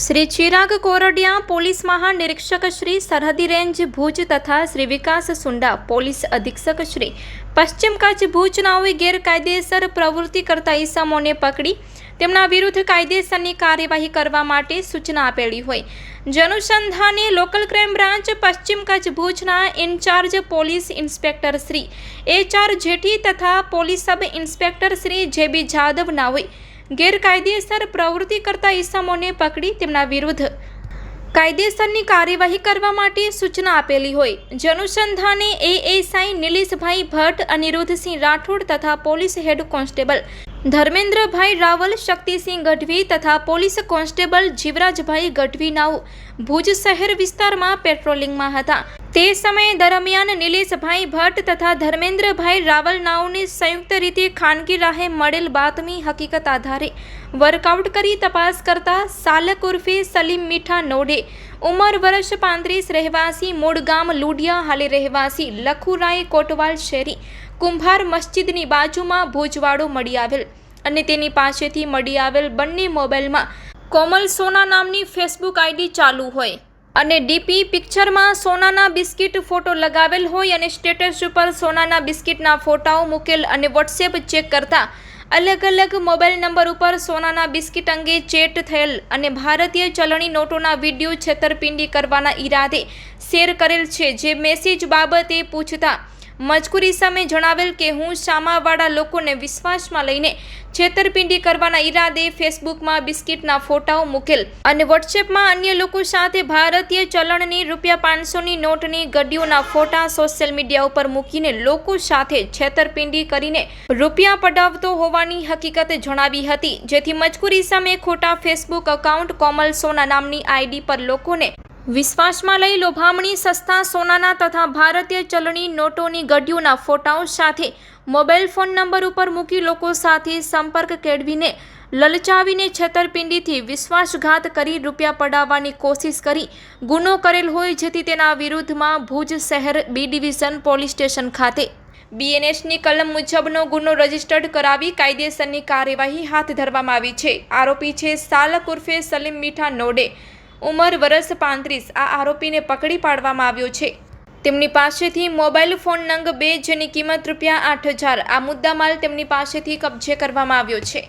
श्री चिराग Kordiya police महानिरीक्षक श्री सरहदी range भूज तथा श्री विकास सुंडा पोलीस अधीक्षक श्री पश्चिम कच्छ भूज नाओए गैरकायदेसर प्रवृत्ति करता ईसमोने पकड़ी તેમના વિરુદ્ધ કાયદેસરની કાર્યવાહી કરવા માટે સૂચના આપેલી હોય જનુસંધાને લોકલ ક્રાઇમ બ્રાન્ચ પશ્ચિમ કચ્છ ભુજના incharge police inspector Shri HR Jethi તથા police sub inspector Shri JB Jadav નાઓએ ગેરકાયદેસર પ્રવૃત્તિ કરતા ઈસમોને પકડી તેમના વિરુદ્ધ કાયદેસરની કાર્યવાહી કરવા માટે સૂચના આપેલી હોય જનુસંધાને ASI નિલેશભાઈ ભટ્ટ અનિરુદ્ધસિંહ રાઠોડ તથા police head constable Dharmendrabhai Raval Shaktisinh Gadhvi તથા પોલીસ કોન્સ્ટેબલ જીવરાજભાઈ ગઢવી નાઓ ભુજ શહેર વિસ્તારમાં પેટ્રોલિંગમાં હતા તે સમય દરમિયાન નિલેશભાઈ ભટ્ટ તથા ધર્મેન્દ્રભાઈ રાવલ નાઓને સંયુક્ત રીતે ખાનગી રાહે મળેલ બાતમી હકીકત આધારે વર્કઆઉટ કરી તપાસ કરતા સાલક ઉર્ફે સલીમ મીઠા નોડે ઉંમર વર્ષ 35 રહેવાસી મૂળ ગામ લુડિયા હાલે રહેવાસી લખુરાય કોટવાલ શેરી કુંભાર મસ્જિદની બાજુમાં ભુજવાડો મળી આવેલ અને તેની પાસેથી મળી આવેલ બંને મોબાઈલમાં કોમલ સોના નામની ફેસબુક આઈડી ચાલુ હોય અને ડીપી પિક્ચરમાં સોનાના બિસ્કિટ ફોટો લગાવેલ હોય અને સ્ટેટસ ઉપર સોનાના બિસ્કિટના ફોટાઓ મૂકેલ અને વોટ્સએપ ચેક કરતા અલગ અલગ મોબાઈલ નંબર ઉપર સોનાના બિસ્કિટ અંગે ચેટ થયેલ અને ભારતીય ચલણી નોટોના વિડીયો છેતરપિંડી કરવાના ઈરાદે શેર કરેલ છે જે મેસેજ બાબતે પૂછતા મજકૂરી સામે જણાવેલ કે હું શામાવાળા લોકોને વિશ્વાસમાં લઈને છેતરપિંડી કરવાના ઈરાદે ફેસબુકમાં બિસ્કિટના ફોટાઓ મૂકેલ અને વોટ્સએપમાં અન્ય લોકો સાથે ભારતીય ચલણની ₹500ની નોટની ગड्डीઓના ફોટા સોશિયલ મીડિયા ઉપર મૂકીને લોકો સાથે છેતરપિંડી કરીને રૂપિયા પડાવતો હોવાની હકીકત જણાવી હતી જેથી મજકૂરી સામે ખોટા ફેસબુક એકાઉન્ટ કોમલ સોના નામની આઈડી પર લોકોને વિશ્વાસમાં લઈ લોભામણી સસ્તા સોનાના તથા ભારતીય ચલણી નોટોની ગड्डीઓના ફોટાઓ સાથે મોબાઈલ ફોન નંબર ઉપર મૂકી લોકો સાથે સંપર્ક કેળવીને લલચાવીને છેતરપિંડીથી વિશ્વાસઘાત કરી રૂપિયા પડાવવાની કોશિશ કરી ગુનો કરેલ હોય જેથી તેના વિરુદ્ધમાં ભુજ શહેર B ડિવિઝન પોલીસ સ્ટેશન ખાતે BNSની કલમ મુજબનો ગુનો રજીસ્ટર્ડ કરાવી કાયદેસરની કાર્યવાહી હાથ ધરવામાં આવી છે આરોપી છે સાલક ઉર્ફે સલીમ મીઠા નોડે ઉંમર વર્ષ 35 આ આરોપીને પકડી પાડવામાં આવ્યો છે તેમની પાસેથી મોબાઈલ ફોન નંગ 2 જેની કિંમત ₹8000 આ મુદ્દામાલ તેમની પાસેથી કબજે કરવામાં આવ્યો છે।